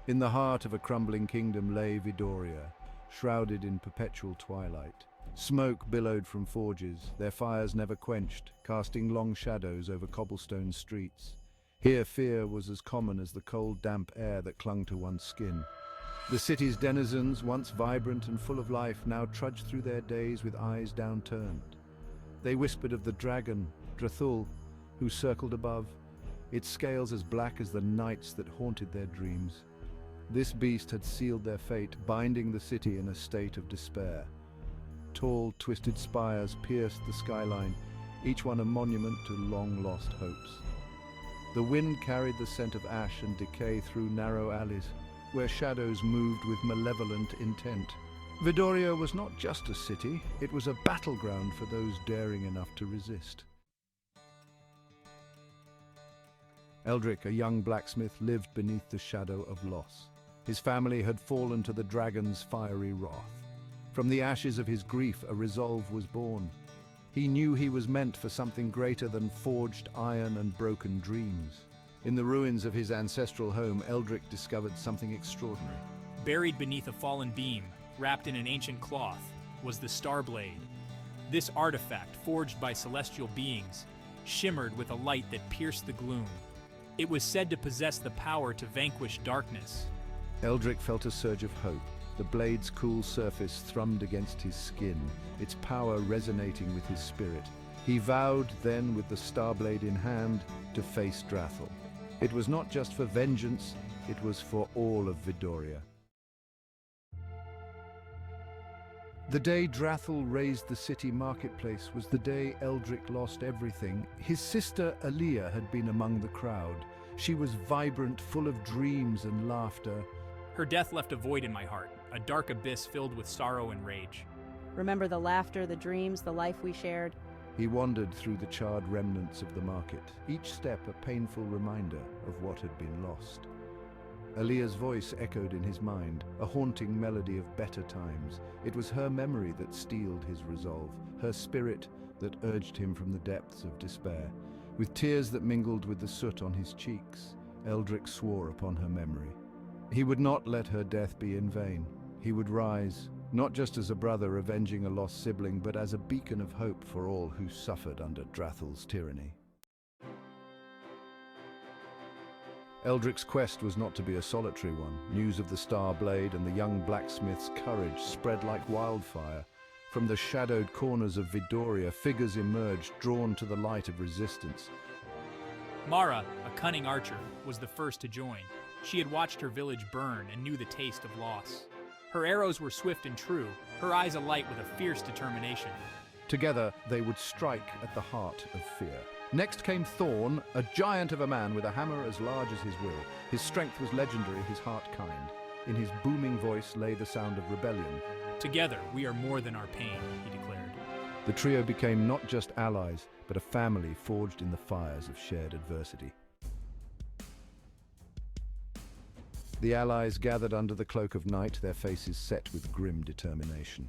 In the heart of a crumbling kingdom lay Vidoria, shrouded in perpetual twilight. Smoke billowed from forges, their fires never quenched, casting long shadows over cobblestone streets. Here fear was as common as the cold, damp air that clung to one's skin. The city's denizens, once vibrant and full of life, now trudged through their days with eyes downturned. They whispered of the dragon, Drathul, who circled above, its scales as black as the nights that haunted their dreams. This beast had sealed their fate, binding the city in a state of despair. Tall, twisted spires pierced the skyline, each one a monument to long-lost hopes. The wind carried the scent of ash and decay through narrow alleys, where shadows moved with malevolent intent. Vidoria was not just a city, it was a battleground for those daring enough to resist. Eldric, a young blacksmith, lived beneath the shadow of loss. His family had fallen to the dragon's fiery wrath. From the ashes of his grief, a resolve was born. He knew he was meant for something greater than forged iron and broken dreams. In the ruins of his ancestral home, Eldric discovered something extraordinary. Buried beneath a fallen beam, wrapped in an ancient cloth, was the Starblade. This artifact, forged by celestial beings, shimmered with a light that pierced the gloom. It was said to possess the power to vanquish darkness. Eldric felt a surge of hope. The blade's cool surface thrummed against his skin, its power resonating with his spirit. He vowed then, with the Starblade in hand, to face Drathul. It was not just for vengeance, it was for all of Vidoria. The day Drathul razed the city marketplace was the day Eldric lost everything. His sister Aaliyah had been among the crowd. She was vibrant, full of dreams and laughter. Her death left a void in my heart, a dark abyss filled with sorrow and rage. Remember the laughter, the dreams, the life we shared? He wandered through the charred remnants of the market, each step a painful reminder of what had been lost. Aaliyah's voice echoed in his mind, a haunting melody of better times. It was her memory that steeled his resolve, her spirit that urged him from the depths of despair. With tears that mingled with the soot on his cheeks, Eldric swore upon her memory. He would not let her death be in vain. He would rise, not just as a brother avenging a lost sibling, but as a beacon of hope for all who suffered under Drathul's tyranny. Eldric's quest was not to be a solitary one. News of the Starblade and the young blacksmith's courage spread like wildfire. From the shadowed corners of Vidoria, figures emerged, drawn to the light of resistance. Mara, a cunning archer, was the first to join. She had watched her village burn and knew the taste of loss. Her arrows were swift and true, her eyes alight with a fierce determination. Together, they would strike at the heart of fear. Next came Thorn, a giant of a man with a hammer as large as his will. His strength was legendary, his heart kind. In his booming voice lay the sound of rebellion. Together, we are more than our pain, he declared. The trio became not just allies, but a family forged in the fires of shared adversity. The allies gathered under the cloak of night, their faces set with grim determination.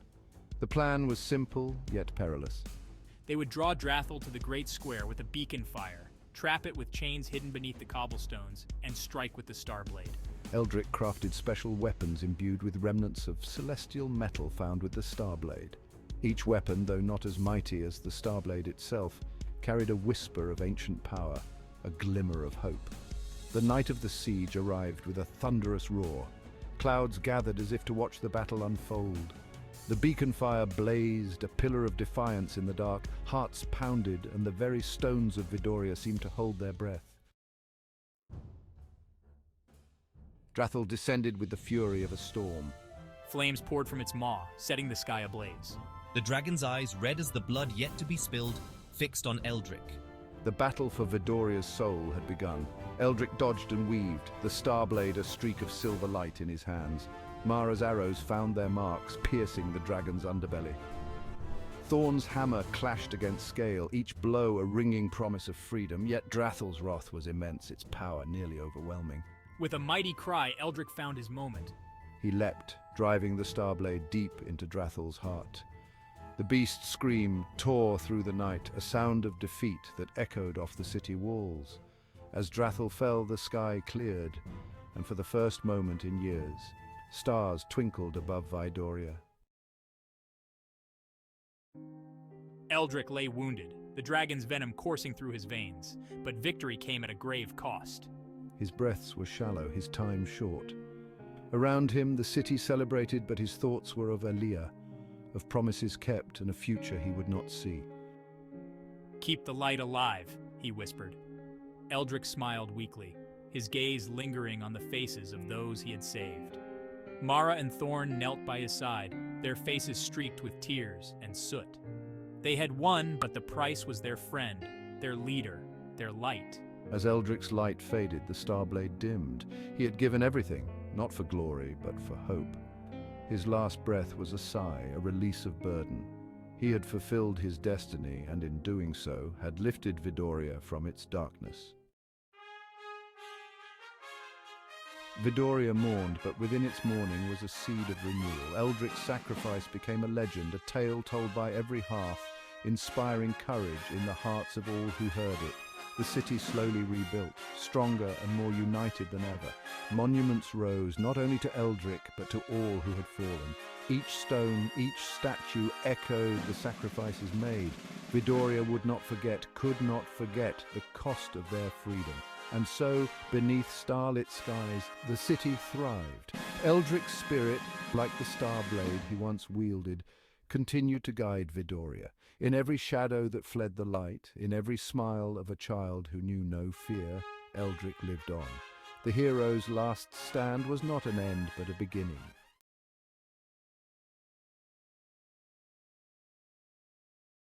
The plan was simple, yet perilous. They would draw Drathul to the great square with a beacon fire, trap it with chains hidden beneath the cobblestones, and strike with the Starblade. Eldric crafted special weapons imbued with remnants of celestial metal found with the Starblade. Each weapon, though not as mighty as the Starblade itself, carried a whisper of ancient power, a glimmer of hope. The night of the siege arrived with a thunderous roar. Clouds gathered as if to watch the battle unfold. The beacon fire blazed, a pillar of defiance in the dark. Hearts pounded, and the very stones of Vidoria seemed to hold their breath. Drathul descended with the fury of a storm. Flames poured from its maw, setting the sky ablaze. The dragon's eyes, red as the blood yet to be spilled, fixed on Eldric. The battle for Vidoria's soul had begun. Eldric dodged and weaved, the Starblade a streak of silver light in his hands. Mara's arrows found their marks, piercing the dragon's underbelly. Thorn's hammer clashed against scale, each blow a ringing promise of freedom, yet Drathul's wrath was immense, its power nearly overwhelming. With a mighty cry, Eldric found his moment. He leapt, driving the Starblade deep into Drathul's heart. The beast's scream tore through the night, a sound of defeat that echoed off the city walls. As Drathul fell, the sky cleared. and for the first moment in years, stars twinkled above Vidoria. Eldrick lay wounded, the dragon's venom coursing through his veins, but victory came at a grave cost. His breaths were shallow, his time short. Around him, the city celebrated, but his thoughts were of Elia, of promises kept and a future he would not see. "Keep the light alive," he whispered. Eldrick smiled weakly, his gaze lingering on the faces of those he had saved. Mara and Thorn knelt by his side, their faces streaked with tears and soot. They had won, but the price was their friend, their leader, their light. As Eldrick's light faded, the Starblade dimmed. He had given everything, not for glory, but for hope. His last breath was a sigh, a release of burden. He had fulfilled his destiny, and in doing so, had lifted Vidoria from its darkness. Vidoria mourned, but within its mourning was a seed of renewal. Eldrick's sacrifice became a legend, a tale told by every hearth, inspiring courage in the hearts of all who heard it. The city slowly rebuilt, stronger and more united than ever. Monuments rose, not only to Eldrick, but to all who had fallen. Each stone, each statue echoed the sacrifices made. Vidoria would not forget, could not forget the cost of their freedom. And so, beneath starlit skies, the city thrived. Eldrick's spirit, like the Starblade he once wielded, continued to guide Vidoria. In every shadow that fled the light, in every smile of a child who knew no fear, Eldrick lived on. The hero's last stand was not an end, but a beginning.